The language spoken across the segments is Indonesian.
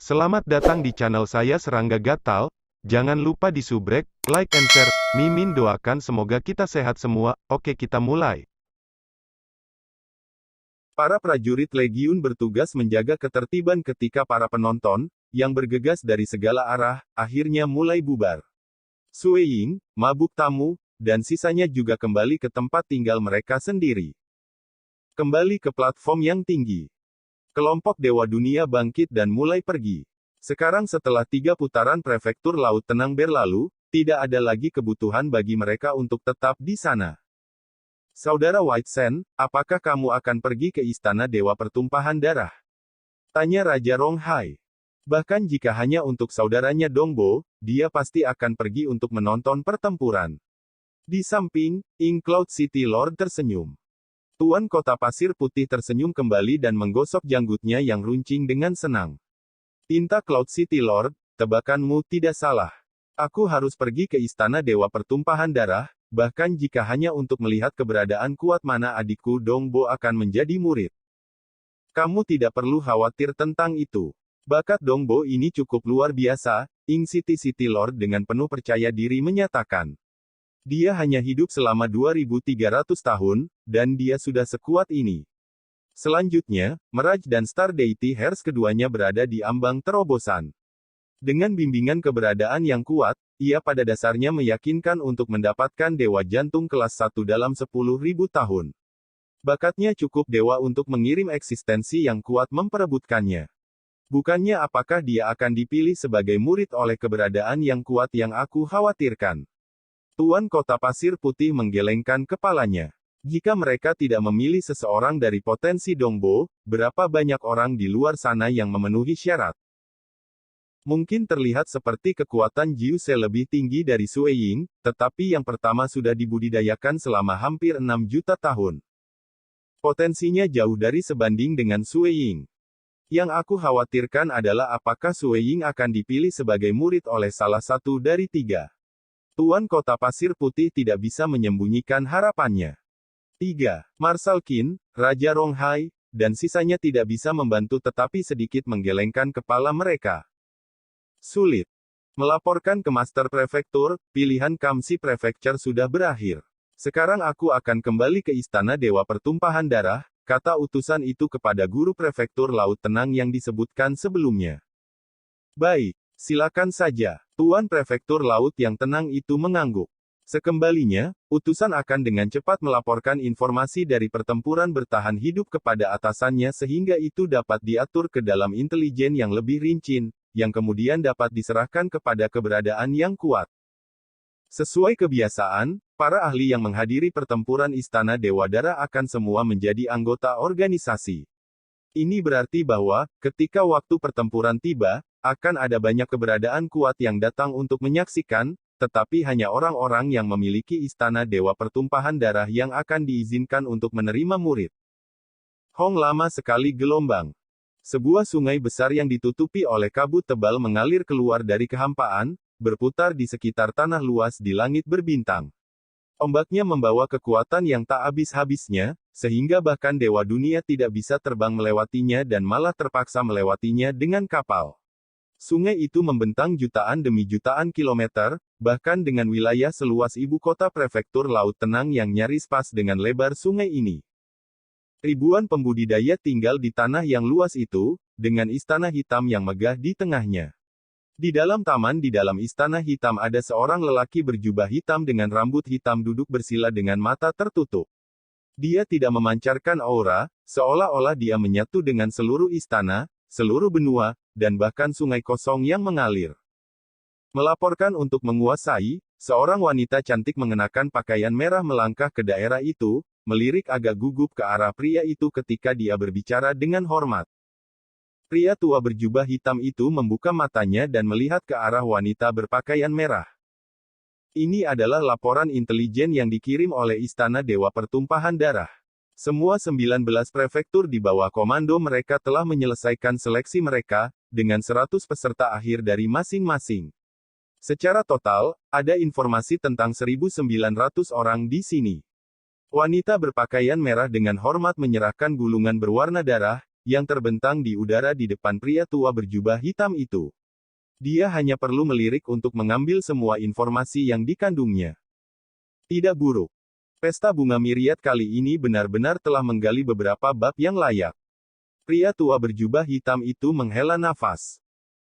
Selamat datang di channel saya Serangga Gatal. Jangan lupa di subrek, like and share. Mimin doakan semoga kita sehat semua. Oke, kita mulai. Para prajurit Legiun bertugas menjaga ketertiban ketika para penonton, yang bergegas dari segala arah, akhirnya mulai bubar. Sue Ying, mabuk tamu, dan sisanya juga kembali ke tempat tinggal mereka sendiri. Kembali ke platform yang tinggi. Kelompok Dewa Dunia bangkit dan mulai pergi. Sekarang setelah 3 putaran prefektur Laut Tenang berlalu, tidak ada lagi kebutuhan bagi mereka untuk tetap di sana. Saudara White Sand, apakah kamu akan pergi ke Istana Dewa Pertumpahan Darah? Tanya Raja Ronghai. Bahkan jika hanya untuk saudaranya Dongbo, dia pasti akan pergi untuk menonton pertempuran. Di samping, Ink Cloud City Lord tersenyum. Tuan Kota Pasir Putih tersenyum kembali dan menggosok janggutnya yang runcing dengan senang. Tinta Cloud City Lord, tebakanmu tidak salah. Aku harus pergi ke Istana Dewa Pertumpahan Darah, bahkan jika hanya untuk melihat keberadaan kuat mana adikku Dongbo akan menjadi murid. Kamu tidak perlu khawatir tentang itu. Bakat Dongbo ini cukup luar biasa, Ink City Lord dengan penuh percaya diri menyatakan. Dia hanya hidup selama 2300 tahun, dan dia sudah sekuat ini. Selanjutnya, Mirage dan Star Deity Hearts keduanya berada di ambang terobosan. Dengan bimbingan keberadaan yang kuat, ia pada dasarnya meyakinkan untuk mendapatkan Dewa Jantung kelas 1 dalam 10.000 tahun. Bakatnya cukup dewa untuk mengirim eksistensi yang kuat memperebutkannya. Bukannya apakah dia akan dipilih sebagai murid oleh keberadaan yang kuat yang aku khawatirkan. Tuan Kota Pasir Putih menggelengkan kepalanya. Jika mereka tidak memilih seseorang dari potensi Dongbo, berapa banyak orang di luar sana yang memenuhi syarat? Mungkin terlihat seperti kekuatan Jiuse lebih tinggi dari Sue Ying, tetapi yang pertama sudah dibudidayakan selama hampir 6 juta tahun. Potensinya jauh dari sebanding dengan Sue Ying. Yang aku khawatirkan adalah apakah Sue Ying akan dipilih sebagai murid oleh salah satu dari 3. Tuan Kota Pasir Putih tidak bisa menyembunyikan harapannya. 3. Marshal Qin, Raja Ronghai, dan sisanya tidak bisa membantu tetapi sedikit menggelengkan kepala mereka. Sulit. Melaporkan ke Master Prefektur, pilihan Kamsi Prefecture sudah berakhir. Sekarang aku akan kembali ke Istana Dewa Pertumpahan Darah, kata utusan itu kepada guru Prefektur Laut Tenang yang disebutkan sebelumnya. Baik, silakan saja. Tuan Prefektur Laut yang tenang itu mengangguk. Sekembalinya, utusan akan dengan cepat melaporkan informasi dari pertempuran bertahan hidup kepada atasannya sehingga itu dapat diatur ke dalam intelijen yang lebih rinci, yang kemudian dapat diserahkan kepada keberadaan yang kuat. Sesuai kebiasaan, para ahli yang menghadiri pertempuran Istana Dewa Darah akan semua menjadi anggota organisasi. Ini berarti bahwa, ketika waktu pertempuran tiba, akan ada banyak keberadaan kuat yang datang untuk menyaksikan, tetapi hanya orang-orang yang memiliki Istana Dewa Pertumpahan Darah yang akan diizinkan untuk menerima murid. Hong lama sekali gelombang. Sebuah sungai besar yang ditutupi oleh kabut tebal mengalir keluar dari kehampaan, berputar di sekitar tanah luas di langit berbintang. Ombaknya membawa kekuatan yang tak habis-habisnya, sehingga bahkan Dewa Dunia tidak bisa terbang melewatinya dan malah terpaksa melewatinya dengan kapal. Sungai itu membentang jutaan demi jutaan kilometer, bahkan dengan wilayah seluas ibu kota prefektur Laut Tenang yang nyaris pas dengan lebar sungai ini. Ribuan pembudidaya tinggal di tanah yang luas itu, dengan istana hitam yang megah di tengahnya. Di dalam taman di dalam istana hitam ada seorang lelaki berjubah hitam dengan rambut hitam duduk bersila dengan mata tertutup. Dia tidak memancarkan aura, seolah-olah dia menyatu dengan seluruh istana, seluruh benua, dan bahkan sungai kosong yang mengalir. Melaporkan untuk menguasai, seorang wanita cantik mengenakan pakaian merah melangkah ke daerah itu, melirik agak gugup ke arah pria itu ketika dia berbicara dengan hormat. Pria tua berjubah hitam itu membuka matanya dan melihat ke arah wanita berpakaian merah. Ini adalah laporan intelijen yang dikirim oleh Istana Dewa Pertumpahan Darah. Semua 19 prefektur di bawah komando mereka telah menyelesaikan seleksi mereka, dengan 100 peserta akhir dari masing-masing. Secara total, ada informasi tentang 1.900 orang di sini. Wanita berpakaian merah dengan hormat menyerahkan gulungan berwarna darah, yang terbentang di udara di depan pria tua berjubah hitam itu. Dia hanya perlu melirik untuk mengambil semua informasi yang dikandungnya. Tidak buruk. Pesta bunga Miriat kali ini benar-benar telah menggali beberapa bab yang layak. Pria tua berjubah hitam itu menghela nafas.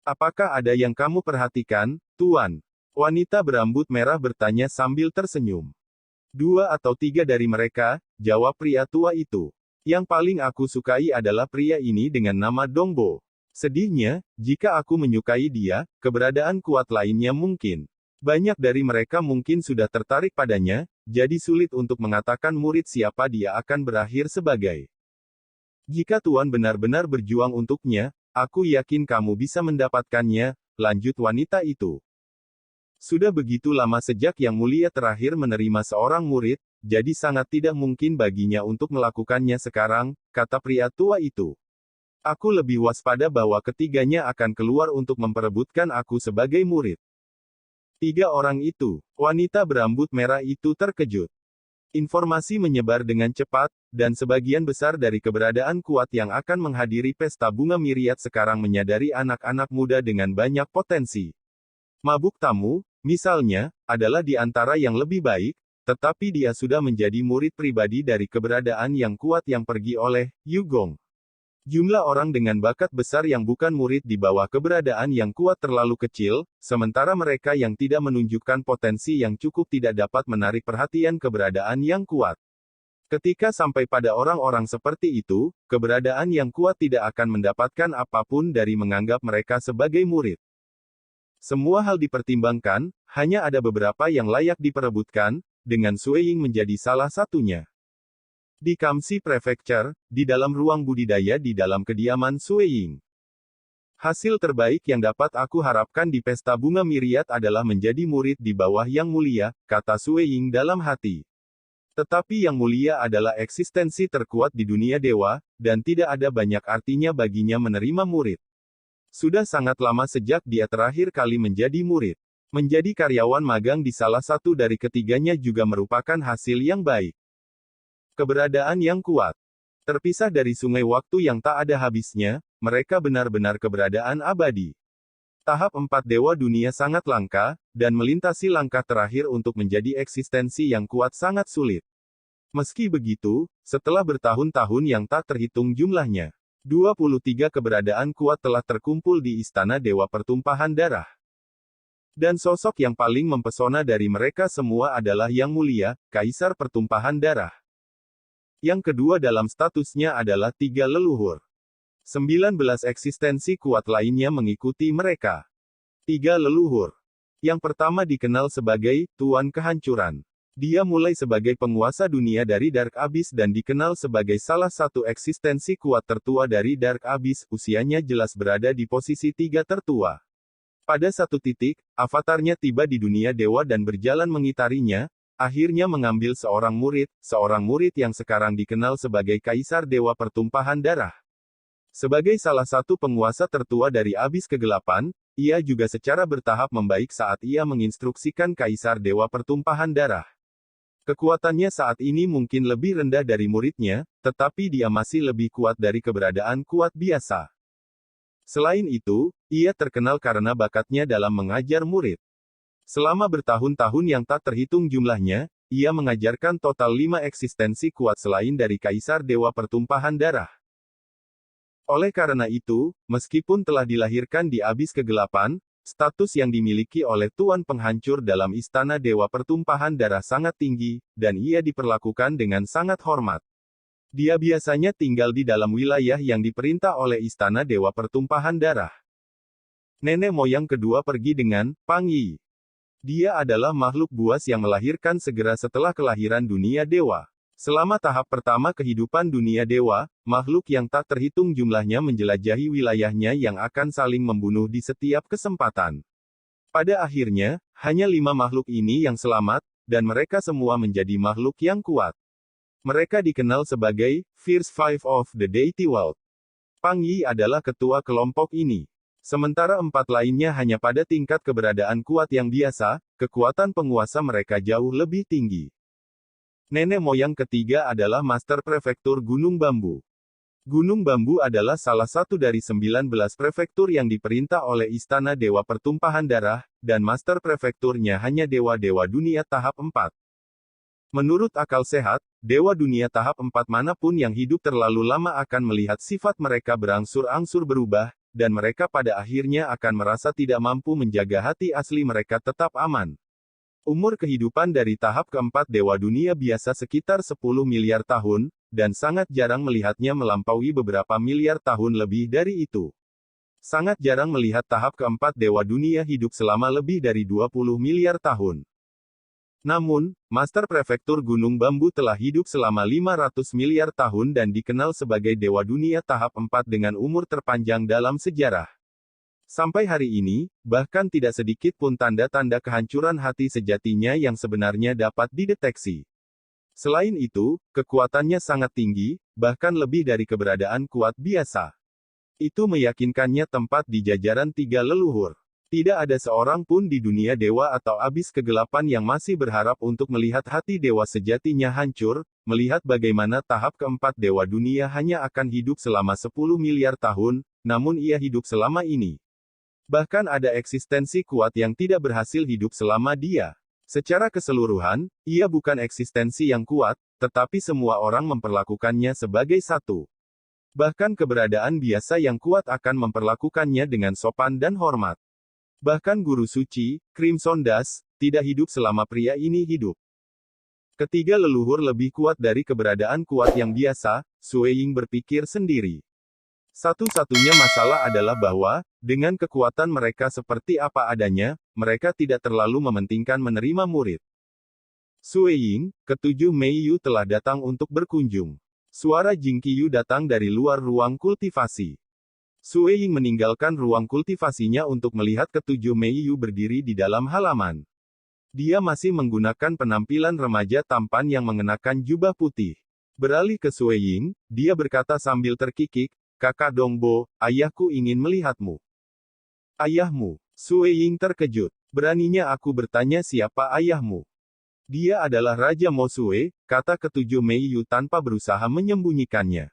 Apakah ada yang kamu perhatikan, Tuan? Wanita berambut merah bertanya sambil tersenyum. 2 atau 3 dari mereka, jawab pria tua itu. Yang paling aku sukai adalah pria ini dengan nama Dongbo. Sedihnya, jika aku menyukai dia, keberadaan kuat lainnya mungkin. Banyak dari mereka mungkin sudah tertarik padanya, jadi sulit untuk mengatakan murid siapa dia akan berakhir sebagai. Jika Tuan benar-benar berjuang untuknya, aku yakin kamu bisa mendapatkannya, lanjut wanita itu. Sudah begitu lama sejak Yang Mulia terakhir menerima seorang murid, jadi sangat tidak mungkin baginya untuk melakukannya sekarang, kata pria tua itu. Aku lebih waspada bahwa ketiganya akan keluar untuk memperebutkan aku sebagai murid. 3 orang itu, wanita berambut merah itu terkejut. Informasi menyebar dengan cepat, dan sebagian besar dari keberadaan kuat yang akan menghadiri pesta bunga Miriat sekarang menyadari anak-anak muda dengan banyak potensi. Mabuk tamu, misalnya, adalah di antara yang lebih baik, tetapi dia sudah menjadi murid pribadi dari keberadaan yang kuat yang pergi oleh Yugong. Jumlah orang dengan bakat besar yang bukan murid di bawah keberadaan yang kuat terlalu kecil, sementara mereka yang tidak menunjukkan potensi yang cukup tidak dapat menarik perhatian keberadaan yang kuat. Ketika sampai pada orang-orang seperti itu, keberadaan yang kuat tidak akan mendapatkan apapun dari menganggap mereka sebagai murid. Semua hal dipertimbangkan, hanya ada beberapa yang layak diperebutkan, dengan Sui Ying menjadi salah satunya. Di Kamsi Prefecture, di dalam ruang budidaya di dalam kediaman Sui Ying. Hasil terbaik yang dapat aku harapkan di pesta bunga Miriat adalah menjadi murid di bawah Yang Mulia, kata Sui Ying dalam hati. Tetapi Yang Mulia adalah eksistensi terkuat di dunia dewa, dan tidak ada banyak artinya baginya menerima murid. Sudah sangat lama sejak dia terakhir kali menjadi murid. Menjadi karyawan magang di salah satu dari ketiganya juga merupakan hasil yang baik. Keberadaan yang kuat. Terpisah dari sungai waktu yang tak ada habisnya, mereka benar-benar keberadaan abadi. Tahap 4 Dewa Dunia sangat langka, dan melintasi langkah terakhir untuk menjadi eksistensi yang kuat sangat sulit. Meski begitu, setelah bertahun-tahun yang tak terhitung jumlahnya, 23 keberadaan kuat telah terkumpul di Istana Dewa Pertumpahan Darah. Dan sosok yang paling mempesona dari mereka semua adalah Yang Mulia, Kaisar Pertumpahan Darah. Yang kedua dalam statusnya adalah 3 leluhur. 19 eksistensi kuat lainnya mengikuti mereka. 3 leluhur. Yang pertama dikenal sebagai Tuan Kehancuran. Dia mulai sebagai penguasa dunia dari Dark Abyss dan dikenal sebagai salah satu eksistensi kuat tertua dari Dark Abyss, usianya jelas berada di posisi 3 tertua. Pada satu titik, avatarnya tiba di dunia dewa dan berjalan mengitarinya, akhirnya mengambil seorang murid yang sekarang dikenal sebagai Kaisar Dewa Pertumpahan Darah. Sebagai salah satu penguasa tertua dari Abyss Kegelapan, ia juga secara bertahap membaik saat ia menginstruksikan Kaisar Dewa Pertumpahan Darah. Kekuatannya saat ini mungkin lebih rendah dari muridnya, tetapi dia masih lebih kuat dari keberadaan kuat biasa. Selain itu, ia terkenal karena bakatnya dalam mengajar murid. Selama bertahun-tahun yang tak terhitung jumlahnya, ia mengajarkan total 5 eksistensi kuat selain dari Kaisar Dewa Pertumpahan Darah. Oleh karena itu, meskipun telah dilahirkan di Abyss Kegelapan, status yang dimiliki oleh Tuan Penghancur dalam Istana Dewa Pertumpahan Darah sangat tinggi, dan ia diperlakukan dengan sangat hormat. Dia biasanya tinggal di dalam wilayah yang diperintah oleh Istana Dewa Pertumpahan Darah. Nenek moyang kedua pergi dengan Pang Yi. Dia adalah makhluk buas yang melahirkan segera setelah kelahiran dunia dewa. Selama tahap pertama kehidupan dunia dewa, makhluk yang tak terhitung jumlahnya menjelajahi wilayahnya yang akan saling membunuh di setiap kesempatan. Pada akhirnya, hanya 5 makhluk ini yang selamat, dan mereka semua menjadi makhluk yang kuat. Mereka dikenal sebagai Fierce Five of the Deity World. Pang Yi adalah ketua kelompok ini. Sementara 4 lainnya hanya pada tingkat keberadaan kuat yang biasa, kekuatan penguasa mereka jauh lebih tinggi. Nenek moyang ketiga adalah Master Prefektur Gunung Bambu. Gunung Bambu adalah salah satu dari 19 prefektur yang diperintah oleh Istana Dewa Pertumpahan Darah, dan Master Prefekturnya hanya dewa-dewa dunia tahap 4. Menurut akal sehat, dewa dunia tahap 4 manapun yang hidup terlalu lama akan melihat sifat mereka berangsur-angsur berubah, dan mereka pada akhirnya akan merasa tidak mampu menjaga hati asli mereka tetap aman. Umur kehidupan dari tahap keempat dewa dunia biasa sekitar 10 miliar tahun, dan sangat jarang melihatnya melampaui beberapa miliar tahun lebih dari itu. Sangat jarang melihat tahap keempat dewa dunia hidup selama lebih dari 20 miliar tahun. Namun, Master Prefektur Gunung Bambu telah hidup selama 500 miliar tahun dan dikenal sebagai dewa dunia tahap 4 dengan umur terpanjang dalam sejarah. Sampai hari ini, bahkan tidak sedikit pun tanda-tanda kehancuran hati sejatinya yang sebenarnya dapat dideteksi. Selain itu, kekuatannya sangat tinggi, bahkan lebih dari keberadaan kuat biasa. Itu meyakinkannya tempat di jajaran tiga leluhur. Tidak ada seorang pun di dunia dewa atau abis kegelapan yang masih berharap untuk melihat hati dewa sejatinya hancur, melihat bagaimana tahap keempat dewa dunia hanya akan hidup selama 10 miliar tahun, namun ia hidup selama ini. Bahkan ada eksistensi kuat yang tidak berhasil hidup selama dia. Secara keseluruhan, ia bukan eksistensi yang kuat, tetapi semua orang memperlakukannya sebagai satu. Bahkan keberadaan biasa yang kuat akan memperlakukannya dengan sopan dan hormat. Bahkan guru suci, Crimson Dash, tidak hidup selama pria ini hidup. Ketiga leluhur lebih kuat dari keberadaan kuat yang biasa, Sue Ying berpikir sendiri. Satu-satunya masalah adalah bahwa, dengan kekuatan mereka seperti apa adanya, mereka tidak terlalu mementingkan menerima murid. Sue Ying, ketujuh Mei Yu telah datang untuk berkunjung. Suara Jing Qiyu datang dari luar ruang kultivasi. Sue Ying meninggalkan ruang kultivasinya untuk melihat ketujuh Mei Yu berdiri di dalam halaman. Dia masih menggunakan penampilan remaja tampan yang mengenakan jubah putih. Beralih ke Sue Ying, dia berkata sambil terkikik, "Kakak Dongbo, ayahku ingin melihatmu." "Ayahmu?" Sue Ying terkejut. "Beraninya aku bertanya siapa ayahmu?" "Dia adalah Raja Mosue," kata ketujuh Mei Yu tanpa berusaha menyembunyikannya.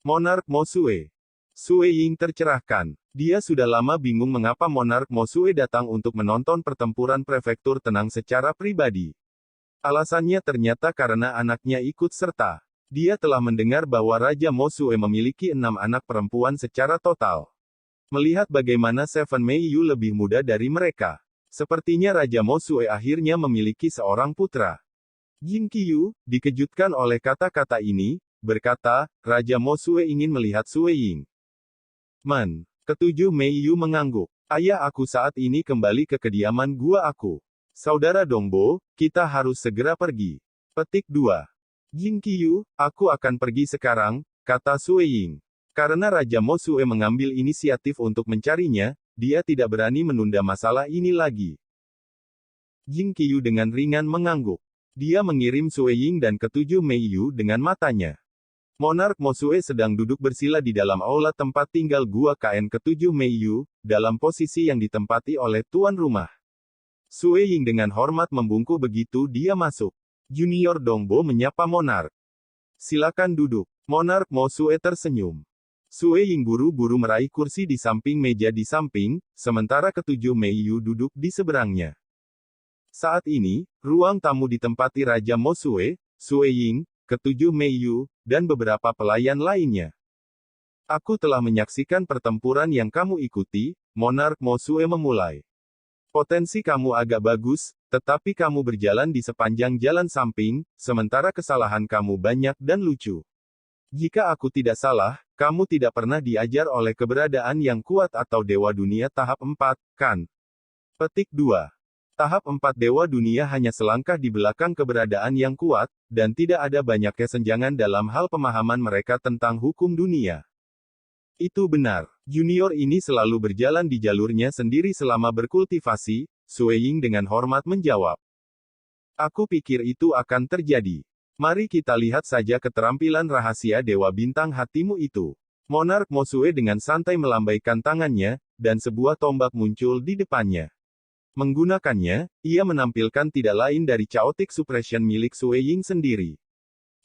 "Monark Mosue." Sue Ying tercerahkan. Dia sudah lama bingung mengapa Monark Mosue datang untuk menonton pertempuran prefektur tenang secara pribadi. Alasannya ternyata karena anaknya ikut serta. Dia telah mendengar bahwa Raja Mosue memiliki 6 anak perempuan secara total. Melihat bagaimana Seven Mei Yu lebih muda dari mereka. Sepertinya Raja Mosue akhirnya memiliki seorang putra. Jing Qiyu, dikejutkan oleh kata-kata ini, berkata, "Raja Mosue ingin melihat Sue Ying." Ketujuh Mei Yu mengangguk. "Ayah aku saat ini kembali ke kediaman gua aku. Saudara Dongbo, kita harus segera pergi." Petik 2. "Jing Qiyu, aku akan pergi sekarang," kata Sue Ying. Karena Raja Mosue mengambil inisiatif untuk mencarinya, dia tidak berani menunda masalah ini lagi. Jing Qiyu dengan ringan mengangguk. Dia mengirim Sue Ying dan ketujuh Mei Yu dengan matanya. Monark Mosue sedang duduk bersila di dalam aula tempat tinggal gua KN ketujuh Mei Yu, dalam posisi yang ditempati oleh tuan rumah. Sue Ying dengan hormat membungkuk begitu dia masuk. Junior Dongbo menyapa Monark. "Silakan duduk." Monark Mosue tersenyum. Sue Ying buru-buru meraih kursi di samping meja di samping, sementara ketujuh Mei Yu duduk di seberangnya. Saat ini, ruang tamu ditempati Raja Mosue, Sue Ying, ketujuh Mei Yu, dan beberapa pelayan lainnya. "Aku telah menyaksikan pertempuran yang kamu ikuti," Monark Mosue memulai. "Potensi kamu agak bagus, tetapi kamu berjalan di sepanjang jalan samping, sementara kesalahan kamu banyak dan lucu. Jika aku tidak salah, kamu tidak pernah diajar oleh keberadaan yang kuat atau Dewa Dunia tahap 4, kan?" Petik 2. Tahap 4 Dewa Dunia hanya selangkah di belakang keberadaan yang kuat, dan tidak ada banyak kesenjangan dalam hal pemahaman mereka tentang hukum dunia. Itu benar. Junior ini selalu berjalan di jalurnya sendiri selama berkultivasi, Sue Ying dengan hormat menjawab. "Aku pikir itu akan terjadi. Mari kita lihat saja keterampilan rahasia Dewa Bintang hatimu itu." Monark Mosue dengan santai melambaikan tangannya, dan sebuah tombak muncul di depannya. Menggunakannya, ia menampilkan tidak lain dari Chaotic Suppression milik Sue Ying sendiri.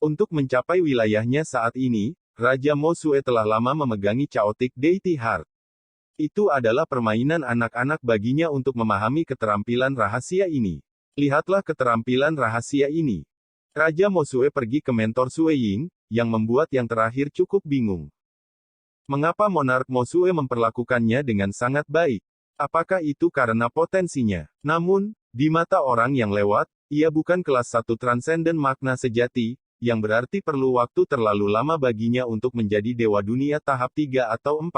Untuk mencapai wilayahnya saat ini, Raja Mo Xue telah lama memegangi Chaotic Deity Heart. Itu adalah permainan anak-anak baginya untuk memahami keterampilan rahasia ini. Lihatlah keterampilan rahasia ini. Raja Mo Xue pergi ke mentor Sue Ying, yang membuat yang terakhir cukup bingung. Mengapa Monark Mo Xue memperlakukannya dengan sangat baik? Apakah itu karena potensinya? Namun, di mata orang yang lewat, ia bukan kelas 1 transenden makna sejati, yang berarti perlu waktu terlalu lama baginya untuk menjadi Dewa Dunia tahap 3 atau 4.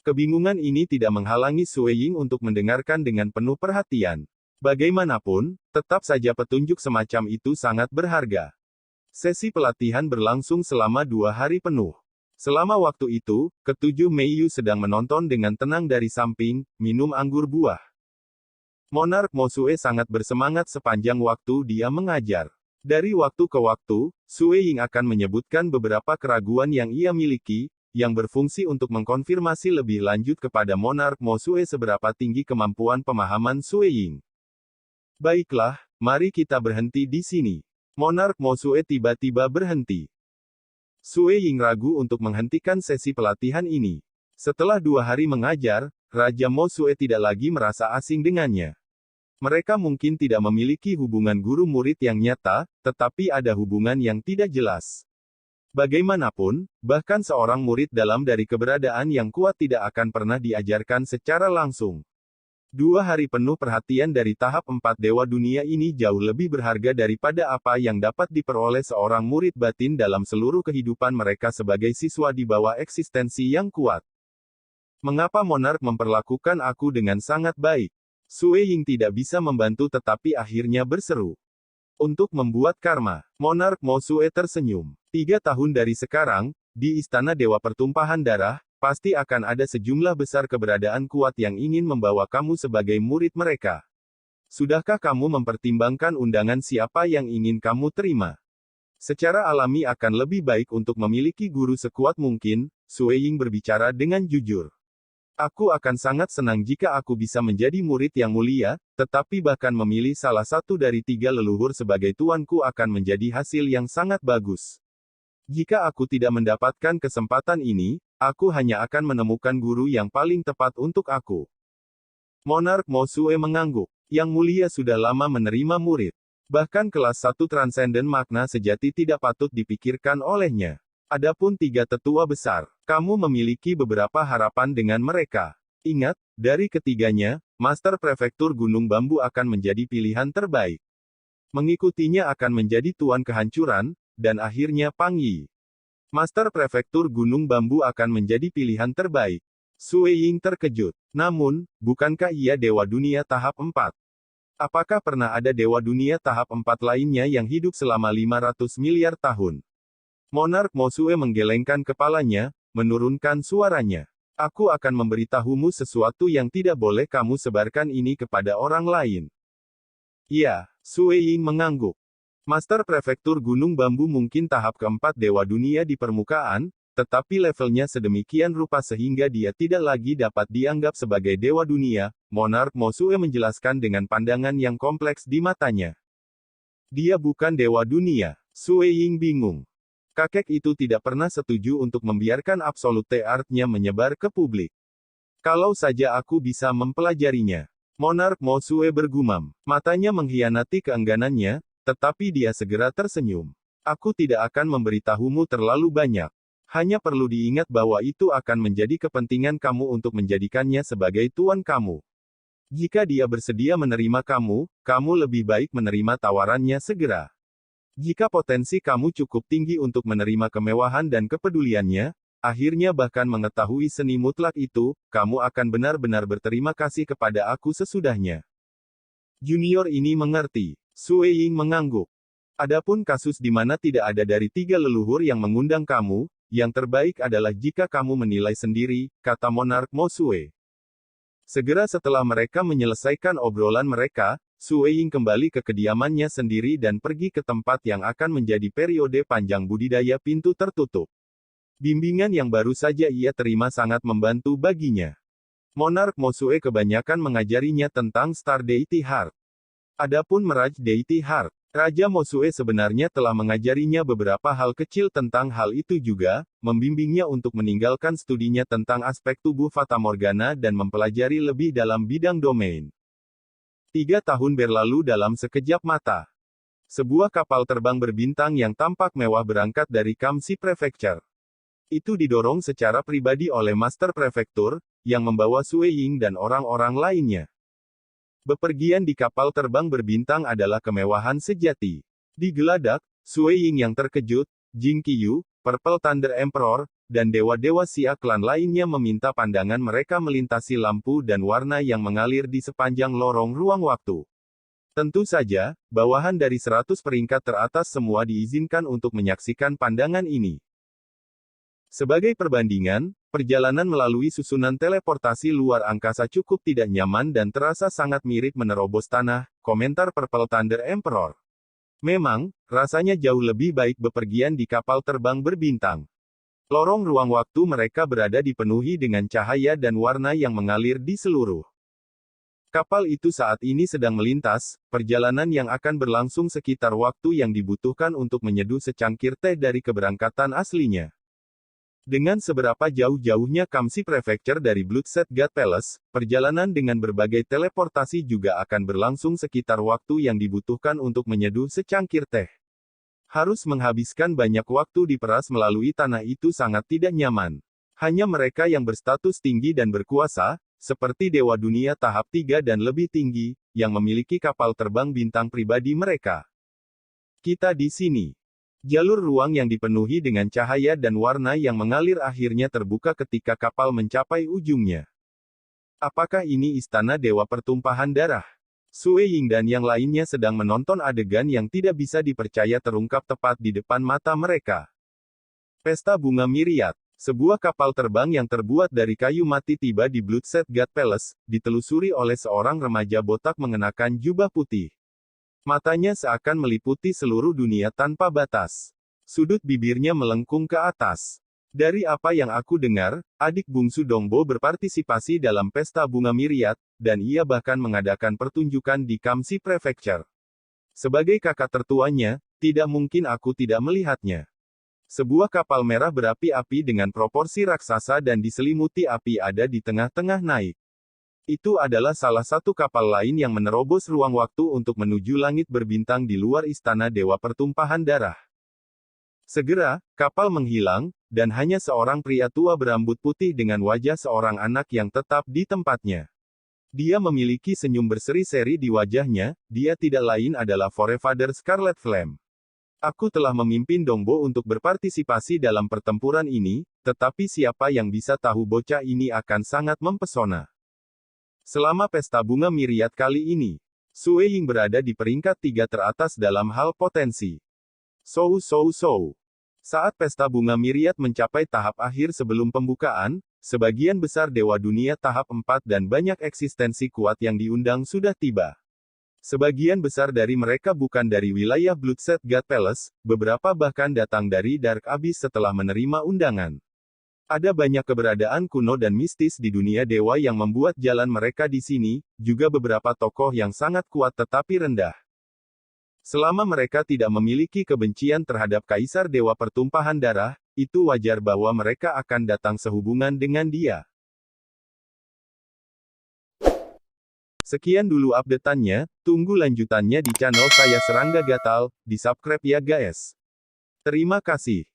Kebingungan ini tidak menghalangi Sue Ying untuk mendengarkan dengan penuh perhatian. Bagaimanapun, tetap saja petunjuk semacam itu sangat berharga. Sesi pelatihan berlangsung selama 2 hari penuh. Selama waktu itu, ketujuh Meiyu sedang menonton dengan tenang dari samping, minum anggur buah. Monark Mo Xue sangat bersemangat sepanjang waktu dia mengajar. Dari waktu ke waktu, Sue Ying akan menyebutkan beberapa keraguan yang ia miliki, yang berfungsi untuk mengkonfirmasi lebih lanjut kepada Monark Mo Xue seberapa tinggi kemampuan pemahaman Sue Ying. Baiklah, mari kita berhenti di sini. Monark Mo Xue tiba-tiba berhenti. Sue Ying ragu untuk menghentikan sesi pelatihan ini. Setelah 2 hari mengajar, Raja Mo Xue tidak lagi merasa asing dengannya. Mereka mungkin tidak memiliki hubungan guru-murid yang nyata, tetapi ada hubungan yang tidak jelas. Bagaimanapun, bahkan seorang murid dalam dari keberadaan yang kuat tidak akan pernah diajarkan secara langsung. 2 hari penuh perhatian dari tahap 4 Dewa Dunia ini jauh lebih berharga daripada apa yang dapat diperoleh seorang murid batin dalam seluruh kehidupan mereka sebagai siswa di bawah eksistensi yang kuat. Mengapa Monark memperlakukan aku dengan sangat baik? Sue Ying tidak bisa membantu tetapi akhirnya berseru. Untuk membuat karma, Monark Mo Xue tersenyum. 3 tahun dari sekarang, di Istana Dewa Pertumpahan Darah, pasti akan ada sejumlah besar keberadaan kuat yang ingin membawa kamu sebagai murid mereka. Sudahkah kamu mempertimbangkan undangan siapa yang ingin kamu terima? Secara alami akan lebih baik untuk memiliki guru sekuat mungkin, Sue Ying berbicara dengan jujur. Aku akan sangat senang jika aku bisa menjadi murid yang mulia, tetapi bahkan memilih salah satu dari 3 leluhur sebagai tuanku akan menjadi hasil yang sangat bagus. Jika aku tidak mendapatkan kesempatan ini, aku hanya akan menemukan guru yang paling tepat untuk aku. Monark Mo Xue mengangguk. Yang mulia sudah lama menerima murid. Bahkan kelas 1 transenden makna sejati tidak patut dipikirkan olehnya. Adapun 3 tetua besar, kamu memiliki beberapa harapan dengan mereka. Ingat, dari ketiganya, Master Prefektur Gunung Bambu akan menjadi pilihan terbaik. Mengikutinya akan menjadi Tuan Kehancuran, dan akhirnya Pang Yi. Master Prefektur Gunung Bambu akan menjadi pilihan terbaik. Sue Ying terkejut. Namun, bukankah ia Dewa Dunia tahap 4? Apakah pernah ada Dewa Dunia tahap 4 lainnya yang hidup selama 500 miliar tahun? Monark Mo Xue menggelengkan kepalanya, menurunkan suaranya. Aku akan memberitahumu sesuatu yang tidak boleh kamu sebarkan ini kepada orang lain. Ya, Sue Ying mengangguk. Master Prefektur Gunung Bambu mungkin tahap keempat Dewa Dunia di permukaan, tetapi levelnya sedemikian rupa sehingga dia tidak lagi dapat dianggap sebagai Dewa Dunia, Monark Mo Xue menjelaskan dengan pandangan yang kompleks di matanya. Dia bukan Dewa Dunia. Sue Ying bingung. Kakek itu tidak pernah setuju untuk membiarkan Absolute Art-nya menyebar ke publik. Kalau saja aku bisa mempelajarinya. Monark Mo Xue bergumam. Matanya mengkhianati keengganannya, tetapi dia segera tersenyum. Aku tidak akan memberitahumu terlalu banyak. Hanya perlu diingat bahwa itu akan menjadi kepentingan kamu untuk menjadikannya sebagai tuan kamu. Jika dia bersedia menerima kamu, kamu lebih baik menerima tawarannya segera. Jika potensi kamu cukup tinggi untuk menerima kemewahan dan kepeduliannya, akhirnya bahkan mengetahui seni mutlak itu, kamu akan benar-benar berterima kasih kepada aku sesudahnya. Junior ini mengerti. Sue Ying mengangguk. Adapun kasus di mana tidak ada dari 3 leluhur yang mengundang kamu, yang terbaik adalah jika kamu menilai sendiri, kata Monark Mo Xue. Segera setelah mereka menyelesaikan obrolan mereka, Sue Ying kembali ke kediamannya sendiri dan pergi ke tempat yang akan menjadi periode panjang budidaya pintu tertutup. Bimbingan yang baru saja ia terima sangat membantu baginya. Monark Mo Xue kebanyakan mengajarinya tentang Star Deity Heart. Adapun Mirage Deity Heart, Raja Mosue sebenarnya telah mengajarinya beberapa hal kecil tentang hal itu juga, membimbingnya untuk meninggalkan studinya tentang aspek tubuh Fatamorgana dan mempelajari lebih dalam bidang domain. 3 tahun berlalu dalam sekejap mata. Sebuah kapal terbang berbintang yang tampak mewah berangkat dari Kamsi Prefecture. Itu didorong secara pribadi oleh Master Prefektur, yang membawa Sue Ying dan orang-orang lainnya. Bepergian di kapal terbang berbintang adalah kemewahan sejati. Di geladak, Sue Ying yang terkejut, Jing Qiyu, Purple Thunder Emperor, dan dewa-dewa Xia klan lainnya meminta pandangan mereka melintasi lampu dan warna yang mengalir di sepanjang lorong ruang waktu. Tentu saja, bawahan dari 100 peringkat teratas semua diizinkan untuk menyaksikan pandangan ini. Sebagai perbandingan, perjalanan melalui susunan teleportasi luar angkasa cukup tidak nyaman dan terasa sangat mirip menerobos tanah, komentar Purple Thunder Emperor. Memang, rasanya jauh lebih baik bepergian di kapal terbang berbintang. Lorong ruang waktu mereka berada dipenuhi dengan cahaya dan warna yang mengalir di seluruh. Kapal itu saat ini sedang melintas, perjalanan yang akan berlangsung sekitar waktu yang dibutuhkan untuk menyeduh secangkir teh dari keberangkatan aslinya. Dengan seberapa jauh-jauhnya Kamsi Prefecture dari Bloodset God Palace, perjalanan dengan berbagai teleportasi juga akan berlangsung sekitar waktu yang dibutuhkan untuk menyeduh secangkir teh. Harus menghabiskan banyak waktu diperas melalui tanah itu sangat tidak nyaman. Hanya mereka yang berstatus tinggi dan berkuasa, seperti Dewa Dunia tahap 3 dan lebih tinggi, yang memiliki kapal terbang bintang pribadi mereka. Kita di sini. Jalur ruang yang dipenuhi dengan cahaya dan warna yang mengalir akhirnya terbuka ketika kapal mencapai ujungnya. Apakah ini istana Dewa Pertumpahan Darah? Sue Ying dan yang lainnya sedang menonton adegan yang tidak bisa dipercaya terungkap tepat di depan mata mereka. Pesta Bunga Myriad. Sebuah kapal terbang yang terbuat dari kayu mati tiba di Bloodset God Palace, ditelusuri oleh seorang remaja botak mengenakan jubah putih. Matanya seakan meliputi seluruh dunia tanpa batas. Sudut bibirnya melengkung ke atas. Dari apa yang aku dengar, adik bungsu Dongbo berpartisipasi dalam Pesta Bunga Myriad, dan ia bahkan mengadakan pertunjukan di Kamsi Prefecture. Sebagai kakak tertuanya, tidak mungkin aku tidak melihatnya. Sebuah kapal merah berapi-api dengan proporsi raksasa dan diselimuti api ada di tengah-tengah naik. Itu adalah salah satu kapal lain yang menerobos ruang waktu untuk menuju langit berbintang di luar istana Dewa Pertumpahan Darah. Segera, kapal menghilang, dan hanya seorang pria tua berambut putih dengan wajah seorang anak yang tetap di tempatnya. Dia memiliki senyum berseri-seri di wajahnya, dia tidak lain adalah Forefather Scarlet Flame. Aku telah memimpin Dongbo untuk berpartisipasi dalam pertempuran ini, tetapi siapa yang bisa tahu bocah ini akan sangat mempesona. Selama Pesta Bunga Myriad kali ini, Sue Ying berada di peringkat 3 teratas dalam hal potensi. Saat Pesta Bunga Myriad mencapai tahap akhir sebelum pembukaan, sebagian besar Dewa Dunia tahap 4 dan banyak eksistensi kuat yang diundang sudah tiba. Sebagian besar dari mereka bukan dari wilayah Bloodset God Palace, beberapa bahkan datang dari Dark Abyss setelah menerima undangan. Ada banyak keberadaan kuno dan mistis di dunia dewa yang membuat jalan mereka di sini, juga beberapa tokoh yang sangat kuat tetapi rendah. Selama mereka tidak memiliki kebencian terhadap Kaisar Dewa Pertumpahan Darah, itu wajar bahwa mereka akan datang sehubungan dengan dia. Sekian dulu update-annya, tunggu lanjutannya di channel saya Serangga Gatal, di subscribe ya guys. Terima kasih.